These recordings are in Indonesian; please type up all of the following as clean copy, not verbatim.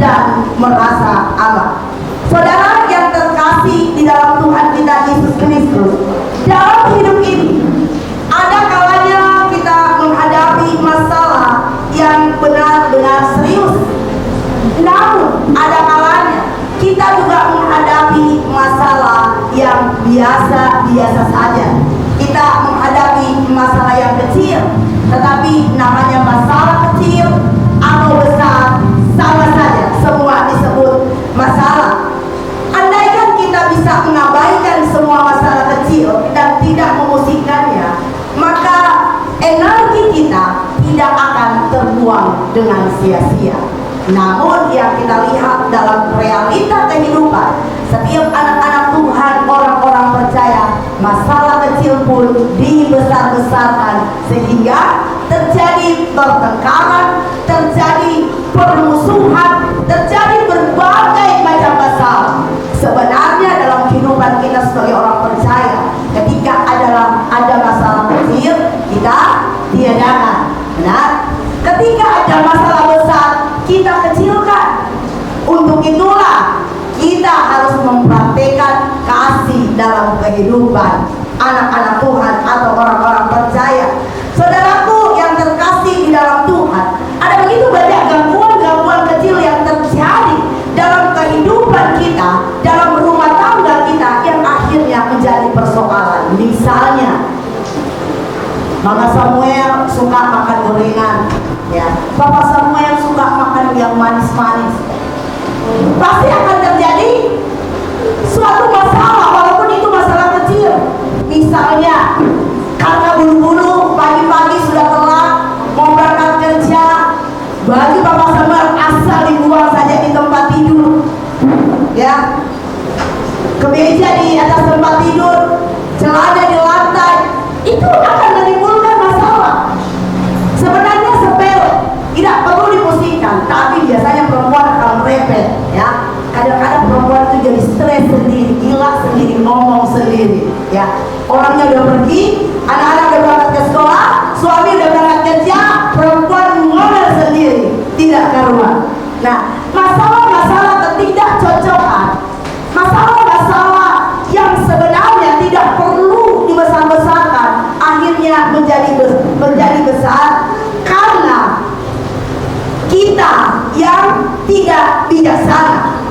dan merasa aman. Saudara yang terkasih di dalam Tuhan kita Yesus Kristus, dalam hidup ini ada kalanya kita menghadapi masalah yang benar-benar serius. Namun ada kalanya kita juga menghadapi masalah yang biasa-biasa saja. Kita menghadapi masalah yang kecil, tetapi namanya masalah kecil atau besar sama saja, semua disebut masalah. Andaikan kita bisa mengabaikan semua masalah kecil dan tidak memusikkannya, maka energi kita tidak akan terbuang dengan sia-sia. Namun yang kita lihat dalam realita kehidupan setiap anak-anak Tuhan, orang-orang percaya, masalah kecil pun dibesar-besarkan sehingga terjadi pertengkaran, terjadi permusuhan, terjadi berbagai macam masalah. Sebenarnya dalam kehidupan kita sebagai orang percaya, ketika ada masalah kecil, kita tiadakan. Benar? Ketika ada masalah besar, kita kecilkan. Untuk itulah kita harus mempraktikkan kasih dalam kehidupan anak-anak Tuhan atau orang-orang percaya. Saudaraku yang terkasih di dalam Tuhan, ada begitu banyak gangguan-gangguan kecil yang terjadi dalam kehidupan kita, dalam rumah tangga kita, yang akhirnya menjadi persoalan. Misalnya, Mama Samuel suka makan gorengan, ya. Papa Samuel suka makan yang manis-manis. Pasti akan terjadi suatu masalah, walaupun itu masalah kecil. Misalnya, karena buru-buru pagi-pagi sudah telat mau berangkat kerja, baju Papa Samuel asal dibuang saja di tempat tidur, ya. Kemeja di atas tempat tidur, celana di lantai, itu akan menimbulkan masalah. Sebenarnya sepele, tidak perlu dipusingkan, tapi biasanya perempuan akan merepet, ya. Kadang-kadang perempuan itu jadi stres sendiri, gila sendiri, ngomong sendiri, ya. Orangnya udah pergi, anak-anak udah berangkat ke sekolah, suami udah berangkat kerja, perempuan ngomel sendiri, tidak karuan. Nah, masalah-masalah ketidakcocokan, masalah-masalah yang sebenarnya tidak perlu dibesar-besarkan, akhirnya menjadi besar karena kita yang tidak bijaksana.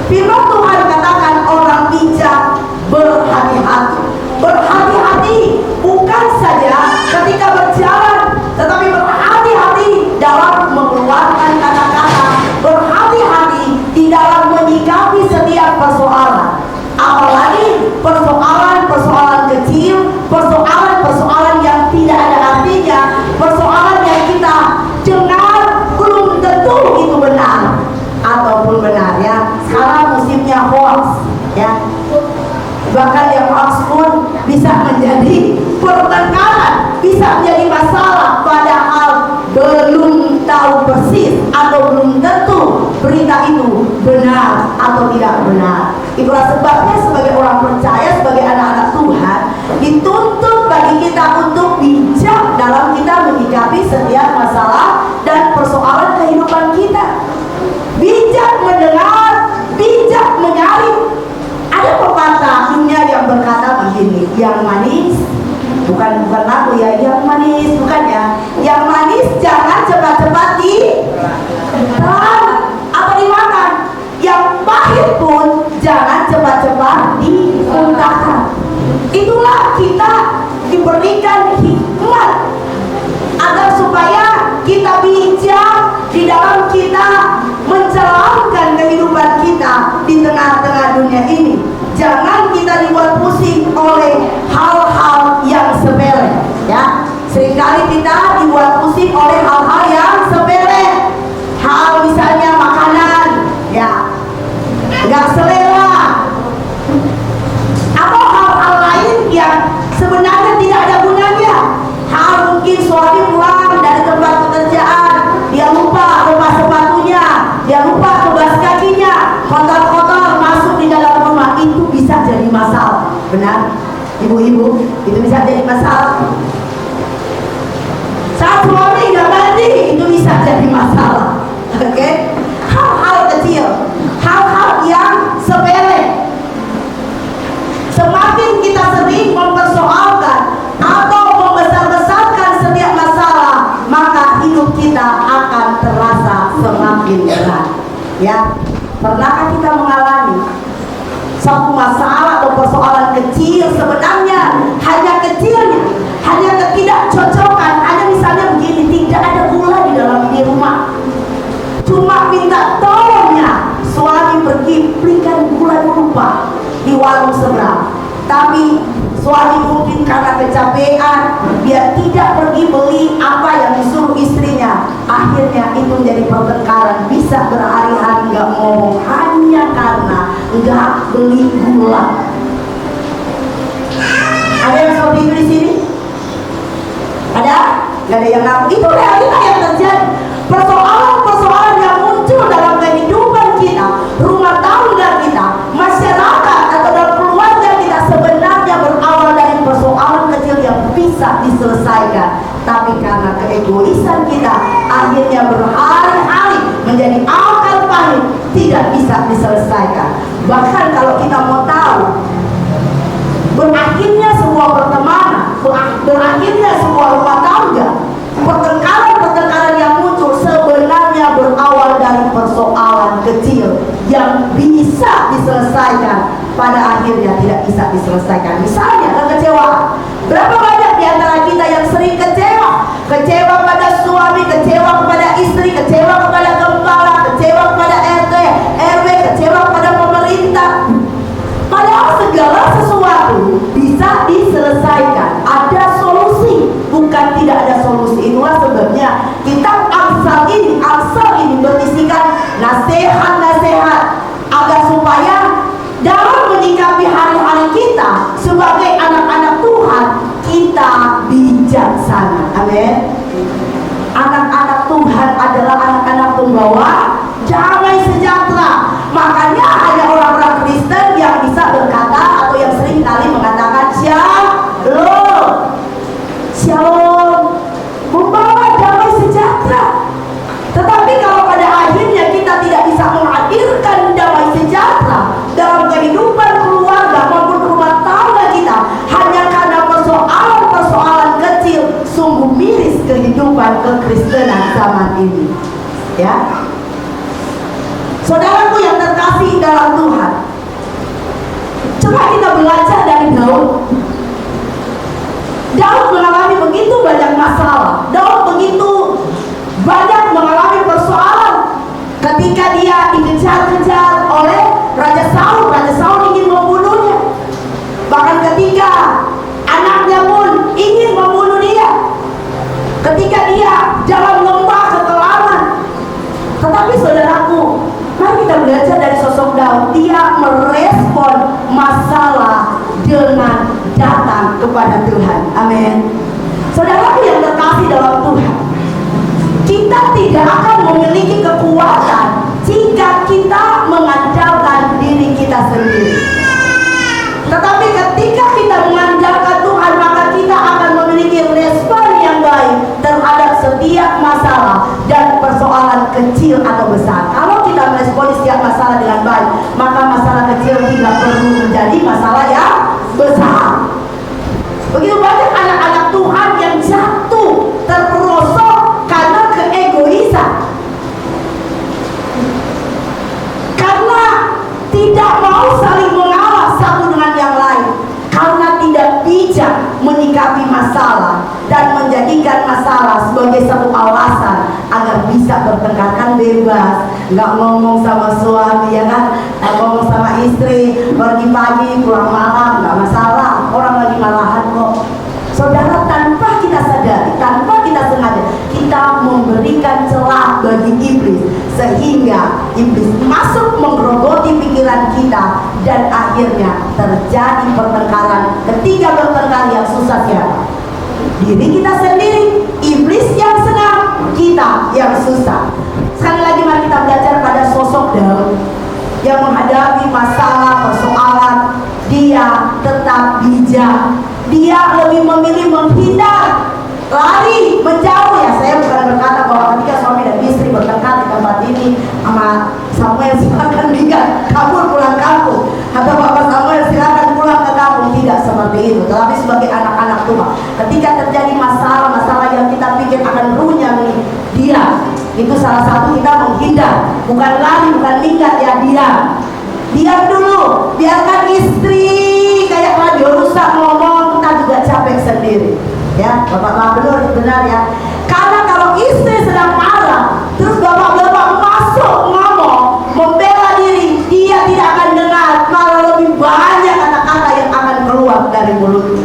Firman Tuhan katakan orang bijak berhati-hati. Berhati-hati bukan saja ketika berjalan, tetapi berhati-hati dalam mengeluarkan kata-kata, berhati-hati di dalam menyikapi setiap persoalan. Apalagi persoalan-persoalan kecil, persoalan-persoalan yang tidak ada artinya, persoalan yang kita dengar belum tentu itu benar ataupun benar, ya. Sekarang musimnya hoax, ya. Bahkan yang hoax pun bisa menjadi pertengkaran, bisa menjadi masalah, padahal belum tahu persis atau belum tentu berita itu benar atau tidak benar. Itulah sebabnya sebagai orang percaya, sebagai anak-anak Tuhan, dituntut bagi kita untuk bijak dalam kita menyikapi setiap masalah dan persoalan kehidupan kita. Bijak mendengar, bijak menyaring. Ada pepatah dunia yang berkata begini, yang manis, bukan lagu ya, yang manis, bukan ya, yang manis jangan cepat-cepat ditelan atau dimakan, yang pahit pun jangan cepat-cepat dimuntahkan. Itulah kita diberikan hikmat agar supaya kita bijak di dalam kita menjalankan kehidupan kita di tengah-tengah dunia ini. Jangan kita dibuat pusing oleh hal-hal yang sepele, ya. Seringkali kita dibuat pusing oleh hal-hal yang sepele, hal misalnya makanan, ya, nggak selera, atau hal-hal lain yang sebenarnya tidak ada gunanya. Hal mungkin suami pulang dari tempat pekerjaan, dia lupa lepas sepatunya, dia lupa kebas kakinya, kotor-kotor masuk di dalam rumah, itu bisa jadi masalah. Benar, ibu-ibu, itu bisa jadi masalah. Saat suami nggak mandi, itu bisa jadi masalah. Oke? Hal-hal kecil, hal-hal yang sepele. Semakin kita sering mempersoalkan atau membesar-besarkan setiap masalah, maka hidup kita akan terasa semakin berat. Ya, pernahkah kita mengalami satu masalah atau persoalan kecil, sebenarnya hanya kecilnya, hanya ketidakcocokan, hanya misalnya begini, tidak ada gula di rumah, cuma minta tolongnya suami pergi belikan gula dulu Pak di warung seberang, tapi suami mungkin karena kecapean dia tidak pergi beli apa yang disuruh istrinya, akhirnya itu menjadi pertengkaran, bisa berhari-hari nggak ngomong hanya karena nggak beli gula. Ada yang seperti itu di sini? Ada? Nggak ada yang ngaku. Itu realita yang terjadi. Persoalan-persoalan yang muncul dalam kehidupan kita, rumah tangga kita, masyarakat atau dalam keluarga kita, sebenarnya berawal dari persoalan kecil yang bisa diselesaikan, tapi karena keegoisan kita akhirnya berhari-hari menjadi akal pahit, tidak bisa diselesaikan. Bahkan kalau kita mau tahu berakhirnya sebuah pertemanan, berakhirnya sebuah rumah tangga, pertengkaran-pertengkaran yang muncul sebenarnya berawal dari persoalan kecil yang bisa diselesaikan, pada akhirnya tidak bisa diselesaikan. Misalnya kekecewaan. Berapa banyak di antara kita yang sering kecewa? Kecewa pada suami, kecewa kepada istri, kecewa kepada gembala, kecewa kepada RT, RW, kecewa kepada pemerintah. Padahal segala sesuatu bisa diselesaikan, ada solusi, bukan tidak ada solusi. Itulah sebabnya kitab Amsal ini berisikan nasihat-nasihat agar supaya dalam menyikapi hari-hari kita sebagai anak-anak Tuhan, kita bijaksana. Amin. Anak-anak Tuhan adalah anak-anak pembawa damai sejahtera. Makanya hanya orang-orang Kristen yang bisa berkata atau yang sering kali mengatakan Shalom, Shalom, membawa damai sejahtera. Tetapi kalau pada akhirnya kita tidak bisa menghadirkan damai sejahtera dalam kehidupan keluarga maupun rumah tangga kita hanya karena persoalan-persoalan kecil, sungguh miris kehidupan kekristenan zaman ini. Ya, saudaraku yang terkasih dalam Tuhan, coba kita belajar dari Daud. Daud mengalami begitu banyak masalah, Daud begitu banyak mengalami persoalan ketika dia dikejar-kejar oleh Raja Saul. Raja Saul ingin membunuhnya, bahkan ketika anaknya pun ingin membunuh dia, ketika dia dalam lembah kekelaman. Tetapi saudaraku, mari kita belajar dari sosok Daud. Dia merespon masalah dengan datang kepada Tuhan. Amin. Saudaraku yang terkasih dalam Tuhan, kita tidak akan memiliki kekuatan jika kita mengandalkan diri kita sendiri. Tetapi ketika kita mengandalkan Tuhan, maka kita akan memiliki respon yang baik terhadap setiap masalah dan persoalan kecil atau besar. Kalau kita meresponi setiap masalah dengan baik, maka masalah kecil tidak perlu menjadi masalah yang besar. Begitu banyak anak-anak Tuhan yang jatuh terperosok karena keegoisan, karena tidak mau saling mengalah satu dengan yang lain, karena tidak bijak menyikapi masalah dan menjadikan masalah sebagai satu alasan agar bisa bertengkar. Kan bebas, nggak ngomong sama suami, ya kan, nggak ngomong sama istri, pergi pagi pulang malam, nggak masalah, orang lagi malahan kok. Saudara, tanpa kita sadari, tanpa kita sengaja, kita memberikan celah bagi iblis, sehingga iblis masuk menggerogoti pikiran kita, dan akhirnya terjadi pertengkaran. Ketika bertengkar, yang susah siapa? Diri kita sendiri. Iblis yang senang, kita yang susah. Sekali lagi mari kita belajar pada sosok Daud yang menghadapi masalah, persoalan, dia tetap bijak. Dia lebih memilih menghindar, lari, menjauh. Ya, saya bukan berkata bahwa ketika suami dan istri bertengkar di tempat ini sama Samuel Ketika terjadi masalah-masalah yang kita pikir akan runyam, diam. Itu salah satu kita menghindar, bukan lari, bukan minggat, ya diam. Diam dulu, biarkan istri kayak radio rusak ngomong, kita juga capek sendiri. Ya, bapak-bapak benar ya. Karena kalau istri sedang marah, terus bapak-bapak masuk ngomong, membela diri, dia tidak akan dengar, malah lebih banyak kata-kata yang akan keluar dari mulutnya.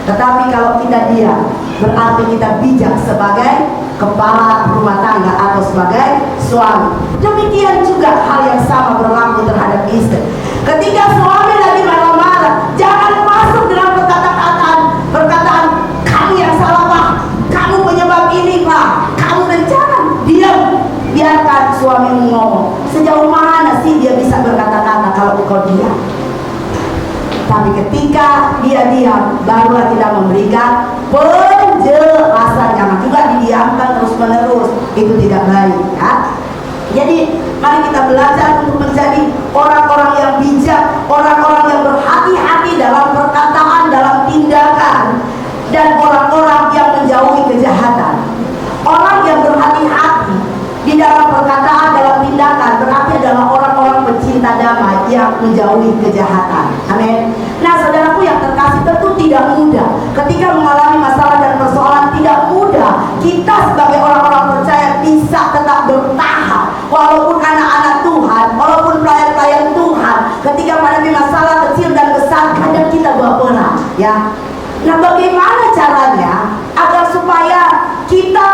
Tetapi kalau kita diam, berarti kita bijak sebagai kepala rumah tangga atau sebagai suami. Demikian juga hal yang sama berlaku terhadap istri. Ketika suami lagi marah-marah, jangan masuk dengan perkataan kamu yang salah pak, kamu penyebab ini pak, kamu jangan diam. Biarkan suami ngomong. Sejauh mana sih dia bisa berkata-kata kalau kau diam? Tapi ketika dia diam, barulah kita memberikan penjelasan. Jangan juga didiamkan terus-menerus, itu tidak baik ya. Jadi mari kita belajar untuk menjadi orang-orang yang bijak, orang-orang yang berhati-hati dalam perkataan, dalam tindakan, dan orang-orang yang menjauhi kejahatan. Orang yang berhati-hati di dalam perkataan, dalam tindakan, berarti adalah orang-orang pencinta damai yang menjauhi kejahatan. Amin. Nah, saudaraku yang terkasih, tentu tidak mudah ketika mengalami masalah dan persoalan. Tidak mudah kita sebagai orang-orang percaya bisa tetap bertahan walaupun anak-anak Tuhan, walaupun pelayan-pelayan Tuhan. Ketika menghadapi masalah kecil dan besar, kadang kita baperan ya. Nah, bagaimana caranya agar supaya kita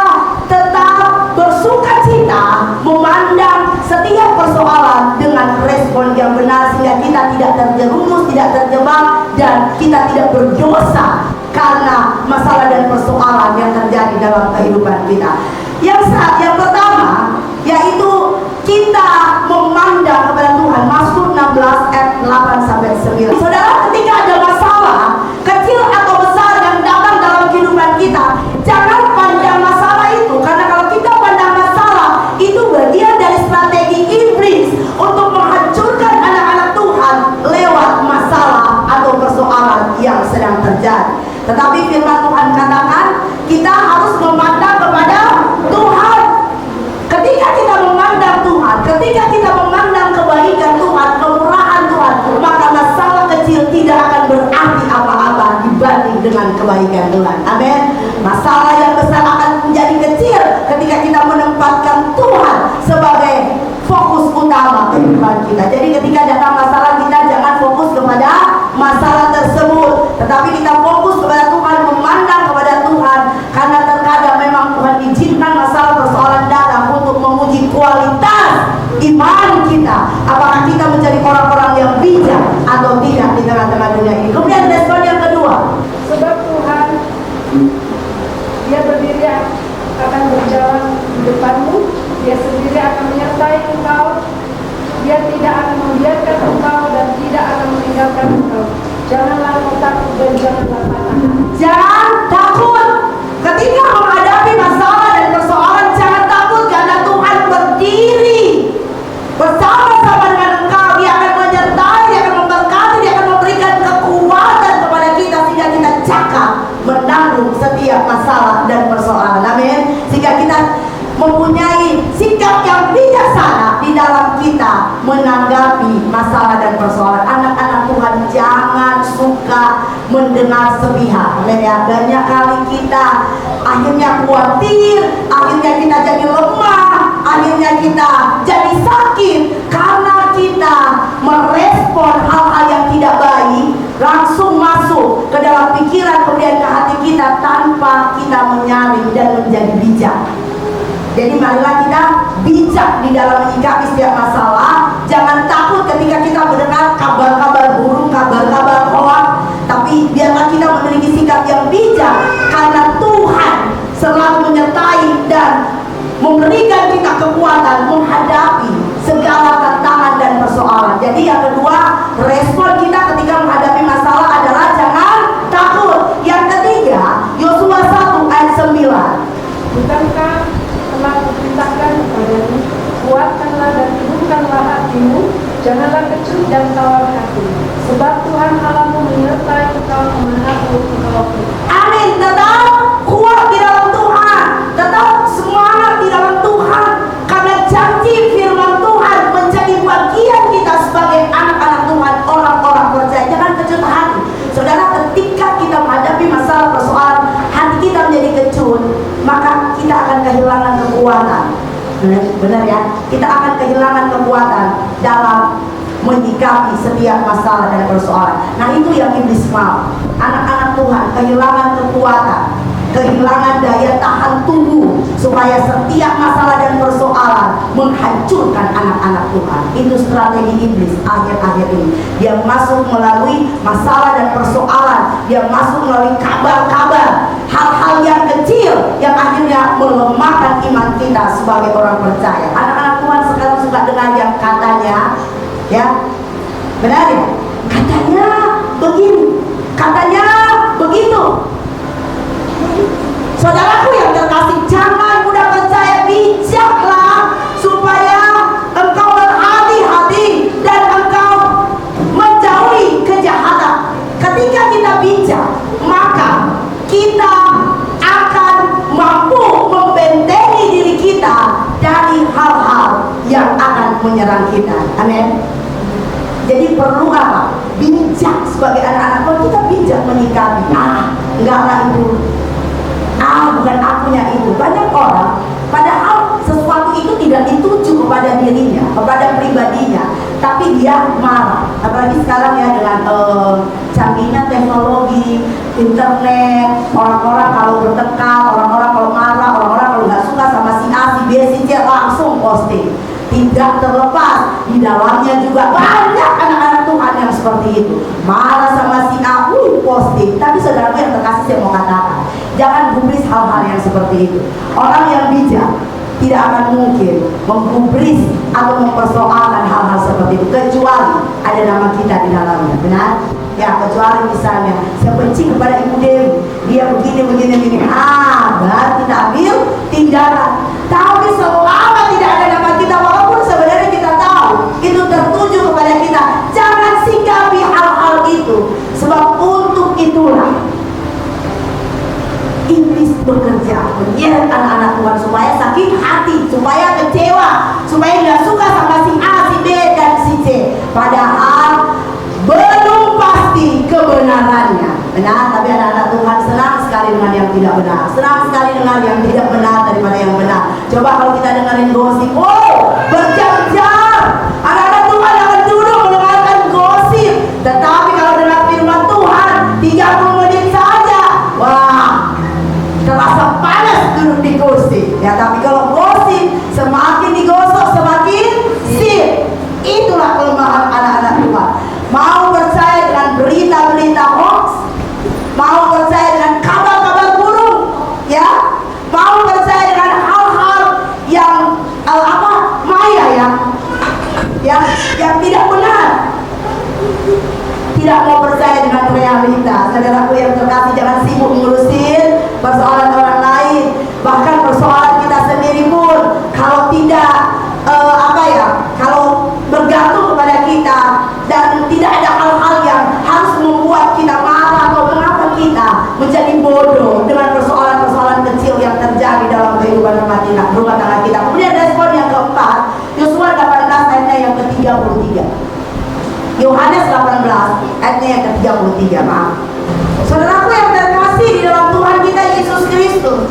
tetap bersukacita memandang setiap persoalan dengan respon yang benar, sehingga kita tidak terjerumus, tidak terjebak, dan kita tidak berdosa karena masalah dan persoalan yang terjadi dalam kehidupan kita. Yang pertama yaitu kita memandang kepada Tuhan. Mazmur 16 ayat 8-9. Saudara, ketika ada masalah kecil atau besar yang datang dalam kehidupan kita, jangan pandang masalah itu, karena kalau kita pandang masalah itu bagian dari strategi iblis untuk menghancurkan anak-anak Tuhan lewat masalah atau persoalan yang sedang terjadi. Tetapi firman Tuhan katakan kita harus memandang kepada Tuhan. Ketika kita memandang Tuhan, ketika kita memandang kebaikan Tuhan, kemurahan Tuhan, maka masalah kecil tidak akan berarti apa-apa dibanding dengan kebaikan Tuhan. Amin. Masalah yang besar akan menjadi kecil ketika kita menempatkan Tuhan sebagai fokus utama kehidupan kita. Jadi ketika datang masalah, kita jangan fokus kepada masalah tersebut, tetapi kita fokus kepada Tuhan, memandang kepada Tuhan. Karena terkadang memang Tuhan izinkan masalah persoalan datang untuk menguji kualitas iman kita, apakah kita menjadi orang-orang yang bijak atau tidak di tengah-tengah dunia ini. Kemudian respon yang kedua, sebab Tuhan dia berdiri akan berjalan di depanmu, dia sendiri akan menyertai engkau, dia tidak akan membiarkan engkau dan tidak akan meninggalkan engkau. Janganlah kau takut dan janganlah patah. Jangan takut ketika menghadapi masalah dan persoalan. Jangan takut karena Tuhan berdiri bersama-sama dengan engkau. Dia akan menyertai, dia akan memberkati, dia akan memberikan kekuatan kepada kita sehingga kita cakap menanggung setiap masalah dan persoalan. Amin. Sehingga kita mempunyai sikap yang bijaksana di dalam kita menanggapi masalah dan persoalan. Anak-anak Tuhan, jangan suka mendengar sepihak. Ya, banyak kali kita akhirnya khawatir, akhirnya kita jadi lemah, akhirnya kita jadi sakit karena kita merespon hal-hal yang tidak baik, langsung masuk ke dalam pikiran, kemudian ke hati kita tanpa kita menyaring dan menjadi bijak. Jadi marilah kita bijak di dalam menyikapi setiap masalah. Jangan takut ketika kita mendengar kabar-kabar buruk, kabar-kabar hoak, tapi biarlah kita memiliki sikap yang bijak, karena Tuhan selalu menyertai dan memberikan kita kekuatan menghadapi segala tantangan dan persoalan. Jadi yang kedua, respon kita ketika menghadapi masalah adalah jangan takut. Yang ketiga, Yosua 1 ayat 9. Bukankah telah kuperintahkan kepadamu, kuatkanlah dan teguhkanlah hatimu, janganlah kecut dan tawar hati, sebab Benar ya, kita akan kehilangan kekuatan dalam menyikapi setiap masalah dan persoalan. Nah, itu yang iblis mau. Anak-anak Tuhan kehilangan kekuatan, kehilangan daya tahan tubuh, supaya setiap masalah dan persoalan menghancurkan anak-anak Tuhan. Itu strategi iblis akhir-akhir ini. Dia masuk melalui masalah dan persoalan, dia masuk melalui kabar-kabar, hal-hal yang kecil yang akhirnya melemahkan iman kita sebagai orang percaya. Anak-anak Tuhan sekarang suka dengar yang katanya, ya, benar ya? Katanya begini, katanya begitu. Saudaraku yang terkasih, jangan mudah percaya, bijaklah supaya engkau berhati-hati dan engkau menjauhi kejahatan. Ketika kita bijak, maka kita akan mampu membentengi diri kita dari hal-hal yang akan menyerang kita. Amin. Jadi perlu apa? Bijak sebagai anak-anak. Kalau kita bijak menyikapi, enggaklah itu, bukan akunya itu. Banyak orang, padahal sesuatu itu tidak dituju kepada dirinya, kepada pribadinya, tapi dia marah. Apalagi sekarang ya, dengan canggihnya teknologi, internet, orang-orang kalau bertengkar, orang-orang kalau marah, orang-orang kalau nggak suka sama si A, si B, si C, langsung posting. Tidak terlepas, di dalamnya juga banyak anak-anak Tuhan yang seperti itu. Marah sama si A, posting. Tapi saudaraku yang terkasih, saya mau katakan, jangan gubris hal-hal yang seperti itu. Orang yang bijak tidak akan mungkin menggubris atau mempersoalkan hal-hal seperti itu, kecuali ada nama kita di dalamnya. Benar? Ya, kecuali misalnya saya benci kepada Ibu Dewi, dia begini. Baru kita ambil tindakan. Tapi selama tidak ada nama kita, walaupun sebenarnya kita tahu itu tertuju kepada kita, jangan sikapi hal-hal itu. Sebab untuk itulah iblis bekerja, menyeret anak-anak Tuhan supaya sakit hati, supaya kecewa, supaya nggak suka sama si A, si B, dan si C. Padahal belum pasti kebenarannya. Benar, tapi anak-anak Tuhan senang sekali dengan yang tidak benar, senang sekali dengan yang tidak benar daripada yang benar. Coba kalau kita dengerin gosip, berjam-jam anak-anak Tuhan akan duduk mendengarkan gosip. Tetapi kalau dengar firman Tuhan 30 menit saja, wah, terasa panas duduk di kursi. Ya, tapi kalau gosip semakin digosok semakin sip. Itulah kelemahan anak-anak Tuhan. Mau percaya dengan berita-berita hoax, mau percaya dengan kabar-kabar buruk, ya, mau percaya dengan hal-hal yang maya yang tidak benar, tidak mau percaya dengan realita. Saudaraku yang terkasih, jangan sibuk ngurusin persoalan orang lain, bahkan persoalan kita sendiri pun kalau tidak kalau bergantung kepada kita dan tidak ada hal-hal yang harus membuat kita marah atau mengapa kita menjadi bodoh dengan persoalan-persoalan kecil yang terjadi dalam kehidupan rumah tangga kita. Kemudian respon yang keempat, Yosua 18 ayatnya yang ke-33. Yohanes 18 ayatnya yang ke-33, maaf. Saudaraku yang terkasih di dalam Tuhan kita Yesus Kristus.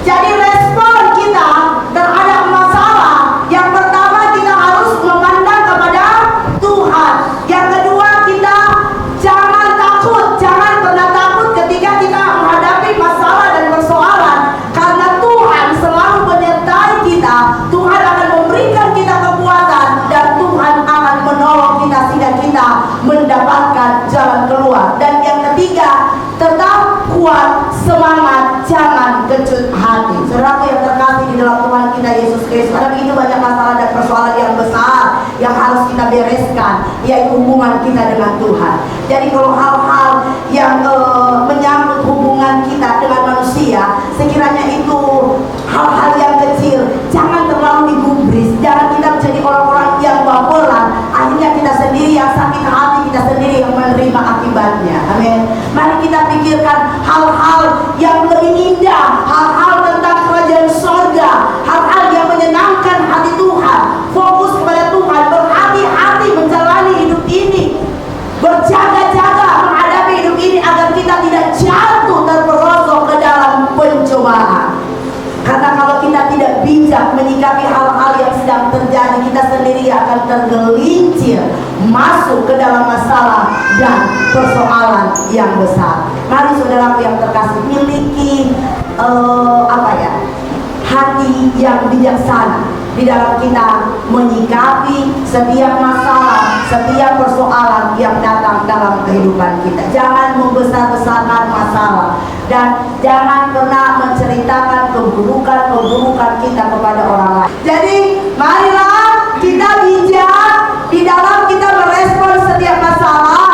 Jadi respon kita terhadap masalah, yang pertama kita harus memandang kepada Tuhan. Yang kedua, kita jangan takut, jangan pernah takut ketika kita menghadapi masalah dan persoalan, karena Tuhan selalu menyertai kita. Tuhan akan memberikan kita kekuatan dan Tuhan akan menolong kita sehingga kita mendapatkan jalan keluar. Dan yang ketiga, tetap kuat, semangat, jangan kecut hati. Saudaraku yang terkasih di dalam Tuhan kita Yesus Kristus, ada begitu banyak masalah dan persoalan yang besar yang harus kita bereskan, yaitu hubungan kita dengan Tuhan. Jadi kalau hal-hal yang menyangkut hubungan kita dengan manusia, sekiranya itu hal-hal yang kecil, jangan terlalu digubris. Jangan kita menjadi orang-orang yang baperan, akhirnya kita sendiri yang sakit hati, kita sendiri yang menerima akibatnya. Amin. Mari kita pikirkan hal-hal yang lebih indah, hal-hal tentang kerajaan sorga, hal-hal yang menyenangkan hati Tuhan. Fokus kepada Tuhan, berhati-hati menjalani hidup ini, berjaga-jaga menghadapi hidup ini agar kita tidak jatuh terperosok ke dalam pencobaan. Karena kalau kita tidak bijak menyikapi hal-hal dan kita sendiri akan tergelincir masuk ke dalam masalah dan persoalan yang besar. Mari saudaraku yang terkasih, miliki hati yang bijaksana di dalam kita menyikapi setiap masalah, setiap persoalan yang datang dalam kehidupan kita. Jangan membesar-besarkan masalah dan jangan pernah menceritakan keburukan-keburukan kita kepada orang lain. Jadi marilah kita bijak di dalam kita merespon setiap masalah.